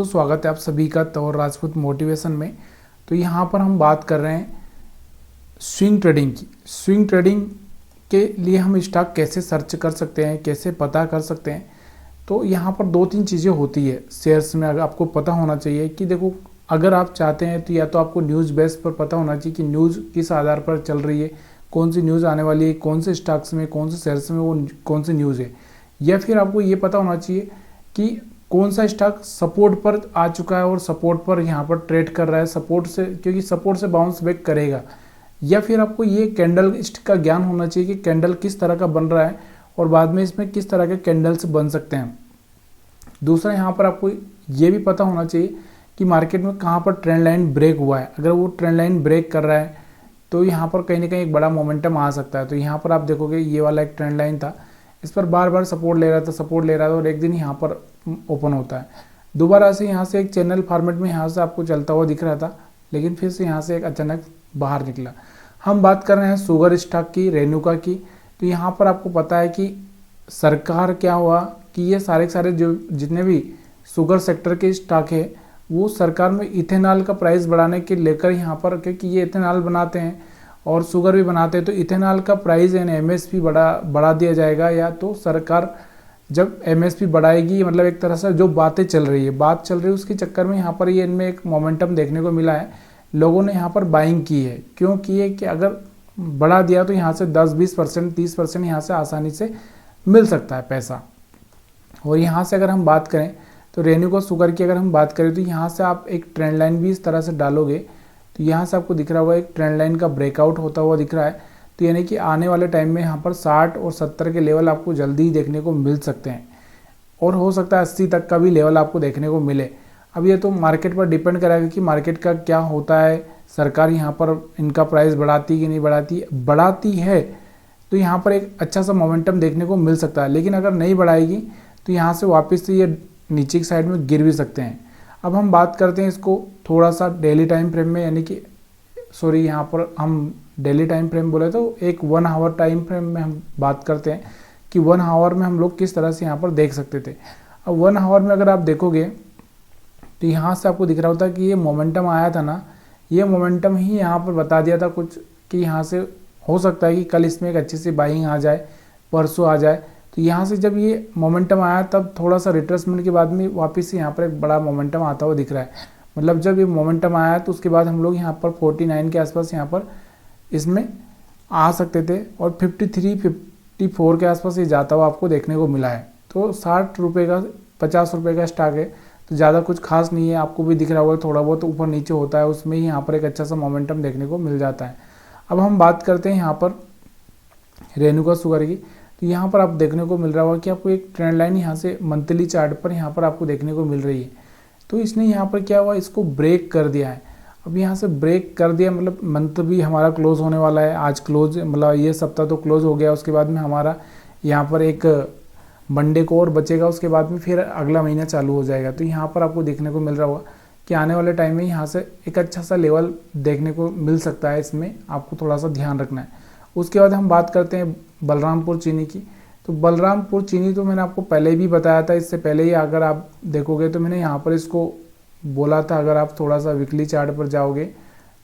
दोस्तों, स्वागत है आप सभी का तौर राजपूत मोटिवेशन में। तो यहाँ पर हम बात कर रहे हैं स्विंग ट्रेडिंग की। स्विंग ट्रेडिंग के लिए हम स्टॉक कैसे सर्च कर सकते हैं, कैसे पता कर सकते हैं। तो यहाँ पर दो तीन चीज़ें होती है शेयर्स में, अगर आपको पता होना चाहिए कि देखो, अगर आप चाहते हैं तो या तो आपको न्यूज़ बेस पर पता होना चाहिए कि न्यूज़ किस आधार पर चल रही है, कौन सी न्यूज़ आने वाली है, कौन से स्टॉक्स में, कौन से शेयर्स में वो कौन सी न्यूज़ है। या फिर आपको ये पता होना चाहिए कि कौन सा स्टॉक सपोर्ट पर आ चुका है और सपोर्ट पर यहाँ पर ट्रेड कर रहा है, सपोर्ट से, क्योंकि सपोर्ट से बाउंस बैक करेगा। या फिर आपको ये कैंडल स्टिक का ज्ञान होना चाहिए कि कैंडल किस तरह का बन रहा है और बाद में इसमें किस तरह के कैंडल्स बन सकते हैं। दूसरा, यहाँ पर आपको ये भी पता होना चाहिए कि मार्केट में कहाँ पर ट्रेंड लाइन ब्रेक हुआ है। अगर वो ट्रेंड लाइन ब्रेक कर रहा है तो यहाँ पर कहीं ना कहीं एक बड़ा मोमेंटम आ सकता है। तो यहाँ पर आप देखोगे ये वाला एक ट्रेंड लाइन था, इस पर बार बार सपोर्ट ले रहा था और एक दिन यहाँ पर ओपन होता है। दोबारा से यहाँ से एक चैनल फॉर्मेट में यहाँ से आपको चलता हुआ दिख रहा था, लेकिन फिर से यहाँ से एक अचानक बाहर निकला। हम बात कर रहे हैं शुगर स्टॉक की, रेणुका की। तो यहाँ पर आपको पता है कि सरकार क्या हुआ कि ये सारे के सारे जो जितने भी शुगर सेक्टर के स्टॉक है, वो सरकार में इथेनॉल का प्राइस बढ़ाने के लेकर यहाँ पर, क्योंकि ये इथेनॉल बनाते हैं और शुगर भी बनाते हैं, तो इथेनॉल का प्राइस यानी एमएसपी बढ़ा दिया जाएगा। या तो सरकार जब एमएसपी बढ़ाएगी, मतलब एक तरह से जो बात चल रही है उसके चक्कर में यहाँ पर ये इनमें एक मोमेंटम देखने को मिला है। लोगों ने यहाँ पर बाइंग की है। क्यों की है कि अगर बढ़ा दिया तो यहाँ से 10-20%, 30% यहाँ से आसानी से मिल सकता है पैसा। और यहाँ से अगर हम बात करें तो रेणुका शुगर की अगर हम बात करें तो यहाँ से आप एक ट्रेंड लाइन भी इस तरह से डालोगे तो यहाँ से आपको दिख रहा होगा एक ट्रेंड लाइन का ब्रेकआउट होता हुआ दिख रहा है। तो यानी कि आने वाले टाइम में यहाँ पर 60 और 70 के लेवल आपको जल्दी ही देखने को मिल सकते हैं और हो सकता है 80 तक का भी लेवल आपको देखने को मिले। अब ये तो मार्केट पर डिपेंड करेगा कि मार्केट का क्या होता है, सरकार यहाँ पर इनका प्राइस बढ़ाती कि नहीं बढ़ाती है तो यहाँ पर एक अच्छा सा मोमेंटम देखने को मिल सकता है। लेकिन अगर नहीं बढ़ाएगी तो यहाँ से वापस से ये नीचे की साइड में गिर भी सकते हैं। अब हम बात करते हैं इसको थोड़ा सा डेली टाइम फ्रेम में, यानी कि यहाँ पर हम डेली टाइम फ्रेम बोले तो एक 1 आवर टाइम फ्रेम में हम बात करते हैं कि 1 आवर में हम लोग किस तरह से यहाँ पर देख सकते थे। अब 1 आवर में अगर आप देखोगे तो यहाँ से आपको दिख रहा होता है कि ये मोमेंटम आया था ना, ये मोमेंटम ही यहाँ पर बता दिया था कुछ कि यहाँ से हो सकता है कि कल इसमें एक अच्छी सी बाइंग आ जाए, परसों आ जाए। तो यहाँ से जब ये मोमेंटम आया तब थोड़ा सा रिट्रेसमेंट के बाद में वापस से यहाँ पर एक बड़ा मोमेंटम आता हुआ दिख रहा है। मतलब जब ये मोमेंटम आया तो उसके बाद हम लोग यहाँ पर 49 के आसपास यहाँ पर इसमें आ सकते थे और 53-54 के आसपास ये जाता हुआ आपको देखने को मिला है। तो 60 रुपये का 50 रुपये का स्टॉक है, तो ज़्यादा कुछ खास नहीं है। आपको भी दिख रहा होगा थोड़ा बहुत ऊपर नीचे होता है, उसमें ही यहाँ पर एक अच्छा सा मोमेंटम देखने को मिल जाता है। अब हम बात करते हैं यहाँ पर रेणुका शुगर की। तो यहाँ पर आप देखने को मिल रहा होगा कि आपको एक ट्रेंड लाइन यहाँ से मंथली चार्ट पर यहाँ पर आपको देखने को मिल रही है। तो इसने यहाँ पर क्या हुआ, इसको ब्रेक कर दिया है। अब यहाँ से ब्रेक कर दिया मतलब मंथ भी हमारा क्लोज होने वाला है। आज क्लोज, मतलब ये सप्ताह तो क्लोज हो गया, उसके बाद में हमारा यहाँ पर एक मंडे को और बचेगा, उसके बाद में फिर अगला महीना चालू हो जाएगा। तो यहाँ पर आपको देखने को मिल रहा होगा कि आने वाले टाइम में यहाँ से एक अच्छा सा लेवल देखने को मिल सकता है, इसमें आपको थोड़ा सा ध्यान रखना है। उसके बाद हम बात करते हैं बलरामपुर चीनी की। तो बलरामपुर चीनी तो मैंने आपको पहले भी बताया था, इससे पहले ही अगर आप देखोगे तो मैंने यहाँ पर इसको बोला था। अगर आप थोड़ा सा वीकली चार्ट पर जाओगे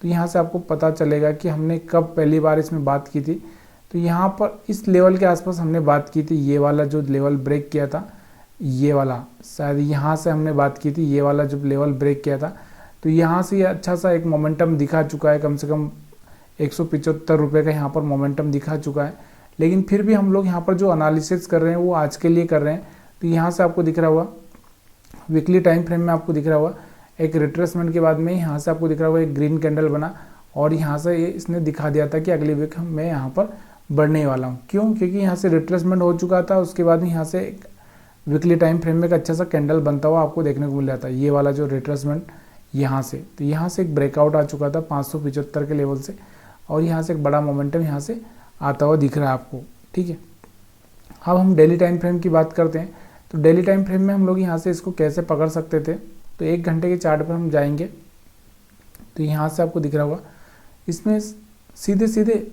तो यहाँ से आपको पता चलेगा कि हमने कब पहली बार इसमें बात की थी। तो यहाँ पर इस लेवल के आसपास हमने बात की थी, ये वाला जो लेवल ब्रेक किया था, ये वाला शायद यहाँ से हमने बात की थी, ये वाला जो लेवल ब्रेक किया था। तो यहाँ से ये अच्छा सा एक मोमेंटम दिखा चुका है, कम से कम 175 रुपये का यहाँ पर मोमेंटम दिखा चुका है। लेकिन फिर भी हम लोग यहाँ पर जो एनालिसिस कर रहे हैं वो आज के लिए कर रहे हैं। तो यहाँ से आपको दिख रहा होगा वीकली टाइम फ्रेम में, आपको दिख रहा होगा एक रिट्रेसमेंट के बाद में यहाँ से आपको दिख रहा होगा एक ग्रीन कैंडल बना और यहाँ से ये इसने दिखा दिया था कि अगली वीक मैं यहाँ पर बढ़ने वाला हूँ। क्यों? क्योंकि यहाँ से रिट्रेसमेंट हो चुका था, उसके बाद में यहाँ से एक वीकली टाइम फ्रेम में एक अच्छा सा कैंडल बनता हुआ आपको देखने को मिल रहा था, ये वाला जो रिट्रेसमेंट यहाँ से। तो यहाँ से एक ब्रेकआउट आ चुका था 575 के लेवल से और यहाँ से एक बड़ा मोमेंटम यहाँ से आता हुआ दिख रहा है आपको, ठीक है। अब हम डेली टाइम फ्रेम की बात करते हैं। तो डेली टाइम फ्रेम में हम लोग यहाँ से इसको कैसे पकड़ सकते थे, तो 1 घंटे के चार्ट पर हम जाएंगे तो यहाँ से आपको दिख रहा होगा इसमें सीधे सीधे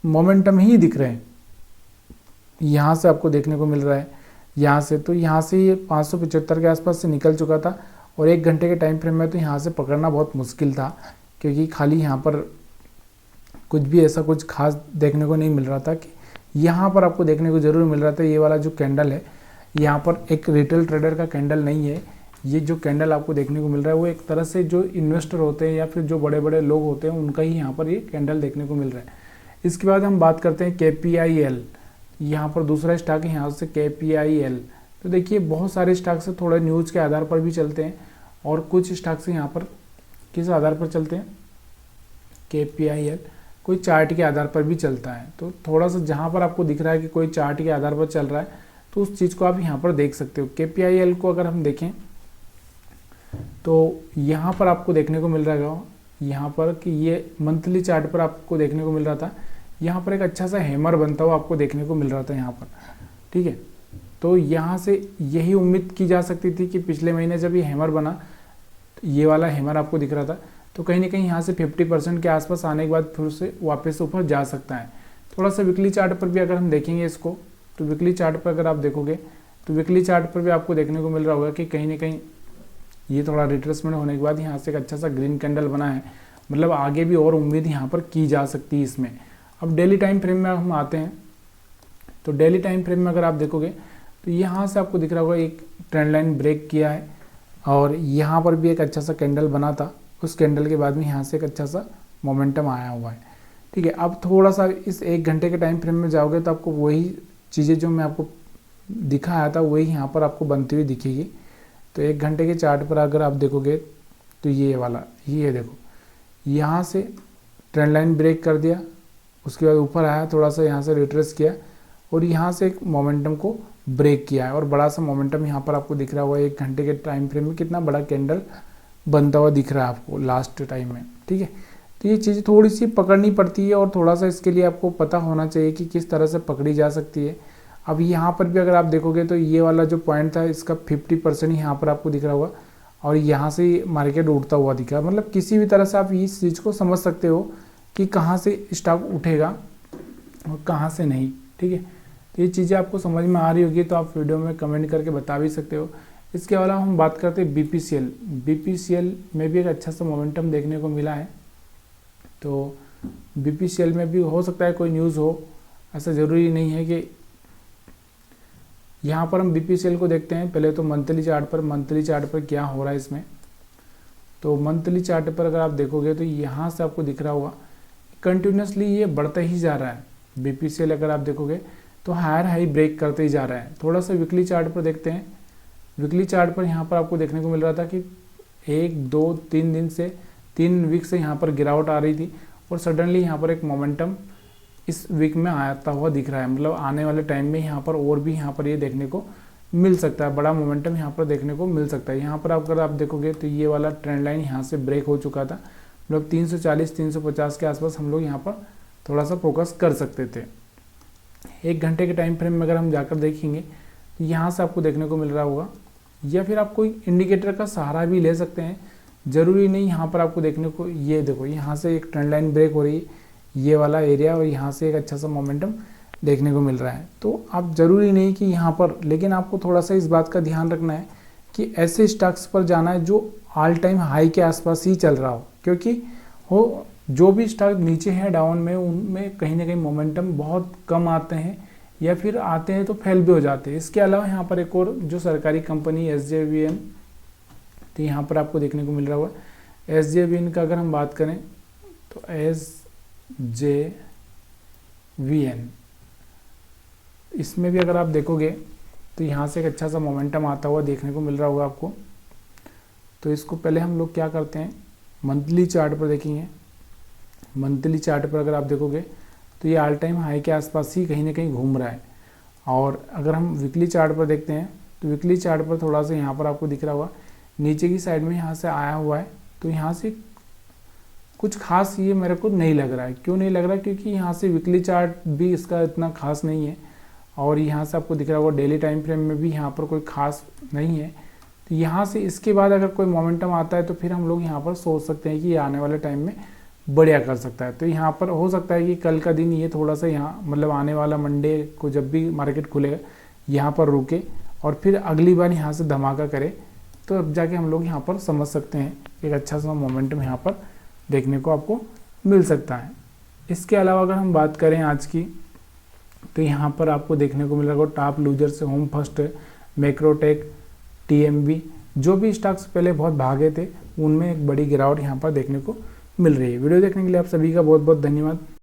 मोमेंटम ही दिख रहे हैं, यहाँ से आपको देखने को मिल रहा है। यहाँ से तो यहाँ से ये 575 के आसपास से निकल चुका था और 1 घंटे के टाइम फ्रेम में तो यहाँ से पकड़ना बहुत मुश्किल था, क्योंकि खाली यहाँ पर कुछ भी ऐसा कुछ खास देखने को नहीं मिल रहा था। कि यहाँ पर आपको देखने को ज़रूर मिल रहा था, ये वाला जो कैंडल है यहाँ पर एक रिटेल ट्रेडर का कैंडल नहीं है। ये जो कैंडल आपको देखने को मिल रहा है वो एक तरह से जो इन्वेस्टर होते हैं या फिर जो बड़े बड़े लोग होते हैं उनका ही यहाँ पर ये कैंडल देखने को मिल रहा है। इसके बाद हम बात करते हैं KPIL, यहाँ पर दूसरा स्टॉक है यहाँ से KPIL। तो देखिए बहुत सारे स्टॉक से थोड़ा न्यूज़ के आधार पर भी चलते हैं और कुछ स्टॉक से यहाँ पर किस आधार पर चलते हैं, KPIL कोई चार्ट के आधार पर भी चलता है। तो थोड़ा सा जहाँ पर आपको दिख रहा है कि कोई चार्ट के आधार पर चल रहा है तो उस चीज़ को आप यहाँ पर देख सकते हो। KPIL को अगर हम देखें तो यहाँ पर आपको देखने को मिल रहा है यहाँ पर कि ये मंथली चार्ट पर आपको देखने को मिल रहा था, यहाँ पर एक अच्छा सा हैमर बनता हुआ आपको देखने को मिल रहा था यहाँ पर, ठीक है। तो यहाँ से यही उम्मीद की जा सकती थी कि पिछले महीने जब ये हैमर बना, ये वाला हैमर आपको दिख रहा था, तो कहीं ना कहीं यहाँ से 50% के आसपास आने के बाद फिर से वापस ऊपर जा सकता है। थोड़ा सा वीकली चार्ट पर भी अगर हम देखेंगे इसको, तो वीकली चार्ट पर अगर आप देखोगे तो वीकली चार्ट पर भी आपको देखने को मिल रहा होगा कि कहीं ना कहीं ये थोड़ा रिट्रेसमेंट होने के बाद यहाँ से एक अच्छा सा ग्रीन कैंडल बना है, मतलब आगे भी और उम्मीद यहाँ पर की जा सकती है इसमें। अब डेली टाइम फ्रेम में हम आते हैं, तो डेली टाइम फ्रेम में अगर आप देखोगे तो यहाँ से आपको दिख रहा होगा एक ट्रेंड लाइन ब्रेक किया है और यहाँ पर भी एक अच्छा सा कैंडल बना था, उस कैंडल के बाद में यहाँ से एक अच्छा सा मोमेंटम आया हुआ है, ठीक है। अब थोड़ा सा इस 1 घंटे के टाइम फ्रेम में जाओगे तो आपको वही चीज़ें जो मैं आपको दिखाया था वही यहाँ पर आपको बनती हुई दिखेगी। तो 1 घंटे के चार्ट पर अगर आप देखोगे तो ये वाला ये देखो, यहाँ से ट्रेंड लाइन ब्रेक कर दिया, उसके बाद ऊपर आया, थोड़ा सा यहाँ से रिट्रेस किया और यहाँ से एक मोमेंटम को ब्रेक किया है और बड़ा सा मोमेंटम यहाँ पर आपको दिख रहा हुआ है। 1 घंटे के टाइम फ्रेम में कितना बड़ा कैंडल बनता हुआ दिख रहा है आपको लास्ट टाइम में, ठीक है। तो ये चीज़ थोड़ी सी पकड़नी पड़ती है और थोड़ा सा इसके लिए आपको पता होना चाहिए कि किस तरह से पकड़ी जा सकती है। अब यहाँ पर भी अगर आप देखोगे तो ये वाला जो पॉइंट था इसका 50% यहाँ पर आपको दिख रहा होगा और यहाँ से मार्केट उठता हुआ दिख रहा है। मतलब किसी भी तरह से आप इस चीज़ को समझ सकते हो कि कहाँ से स्टॉक उठेगा और कहाँ से नहीं, ठीक है। तो ये चीज़ें आपको समझ में आ रही होगी तो आप वीडियो में कमेंट करके बता भी सकते हो। इसके अलावा हम बात करते हैं BPCL में भी एक अच्छा सा मोमेंटम देखने को मिला है। तो BPCL में भी हो सकता है कोई न्यूज़ हो, ऐसा ज़रूरी नहीं है कि। यहाँ पर हम BPCL को देखते हैं पहले तो मंथली चार्ट पर क्या हो रहा है इसमें। तो मंथली चार्ट पर अगर आप देखोगे तो यहाँ से आपको दिख रहा होगा कंटिन्यूसली ये बढ़ता ही जा रहा है। BPCL अगर आप देखोगे तो हायर हाई ब्रेक करते ही जा रहा है। थोड़ा सा वीकली चार्ट पर देखते हैं। वीकली चार्ट पर यहाँ पर आपको देखने को मिल रहा था कि 1 2 3 दिन से 3 वीक से यहाँ पर गिरावट आ रही थी और सडनली यहाँ पर एक मोमेंटम इस वीक में आता हुआ दिख रहा है। मतलब आने वाले टाइम में यहाँ पर और भी यहाँ पर ये देखने को मिल सकता है, बड़ा मोमेंटम यहाँ पर देखने को मिल सकता है। यहाँ पर अगर आप देखोगे तो ये वाला ट्रेंड लाइन यहाँ से ब्रेक हो चुका था, मतलब 340 350 के आसपास हम लोग यहाँ पर थोड़ा सा फोकस कर सकते थे। 1 घंटे के टाइम फ्रेम में अगर हम जाकर देखेंगे तो यहाँ से आपको देखने को मिल रहा होगा, या फिर आप कोई इंडिकेटर का सहारा भी ले सकते हैं, ज़रूरी नहीं। यहाँ पर आपको देखने को ये देखो यहाँ से एक ट्रेंड लाइन ब्रेक हो रही है, ये वाला एरिया, और यहाँ से एक अच्छा सा मोमेंटम देखने को मिल रहा है। तो आप ज़रूरी नहीं कि यहाँ पर, लेकिन आपको थोड़ा सा इस बात का ध्यान रखना है कि ऐसे स्टॉक्स पर जाना है जो ऑल टाइम हाई के आसपास ही चल रहा हो, क्योंकि हो जो भी स्टॉक नीचे है डाउन में उनमें कहीं ना कहीं मोमेंटम बहुत कम आते हैं, या फिर आते हैं तो फेल भी हो जाते हैं। इसके अलावा यहाँ पर एक और जो सरकारी कंपनी SJVN, तो यहाँ पर आपको देखने को मिल रहा हुआ SJVN का अगर हम बात करें तो SJVN, इसमें भी अगर आप देखोगे तो यहाँ से एक अच्छा सा मोमेंटम आता हुआ देखने को मिल रहा होगा आपको। तो इसको पहले हम लोग क्या करते हैं, मंथली चार्ट पर देखेंगे। मंथली चार्ट पर अगर आप देखोगे तो ये ऑल टाइम हाई के आसपास ही कहीं ना कहीं घूम रहा है। और अगर हम वीकली चार्ट पर देखते हैं तो वीकली चार्ट पर थोड़ा सा यहाँ पर आपको दिख रहा होगा नीचे की साइड में यहाँ से आया हुआ है। तो यहाँ से कुछ खास ये मेरे को नहीं लग रहा है। क्यों नहीं लग रहा है? क्योंकि यहाँ से वीकली चार्ट भी इसका इतना खास नहीं है, और यहाँ से आपको दिख रहा होगा डेली टाइम फ्रेम में भी यहाँ पर कोई खास नहीं है। तो यहाँ से इसके बाद अगर कोई मोमेंटम आता है तो फिर हम लोग यहाँ पर सोच सकते हैं कि ये आने वाले टाइम में बढ़िया कर सकता है। तो यहाँ पर हो सकता है कि कल का दिन ये थोड़ा सा यहाँ मतलब आने वाला मंडे को जब भी मार्केट खुलेगा यहाँ पर रुके और फिर अगली बार यहाँ से धमाका करे तो अब जाके हम लोग यहाँ पर समझ सकते हैं एक अच्छा सा मोमेंटम यहाँ पर देखने को आपको मिल सकता है। इसके अलावा अगर हम बात करें आज की, तो यहाँ पर आपको देखने को मिल रहा होगा टॉप लूजर से होम फर्स्ट, मैक्रोटेक, टीएमवी, जो भी स्टॉक्स पहले बहुत भागे थे उनमें एक बड़ी गिरावट यहाँ पर देखने को मिल रही है। वीडियो देखने के लिए आप सभी का बहुत बहुत धन्यवाद।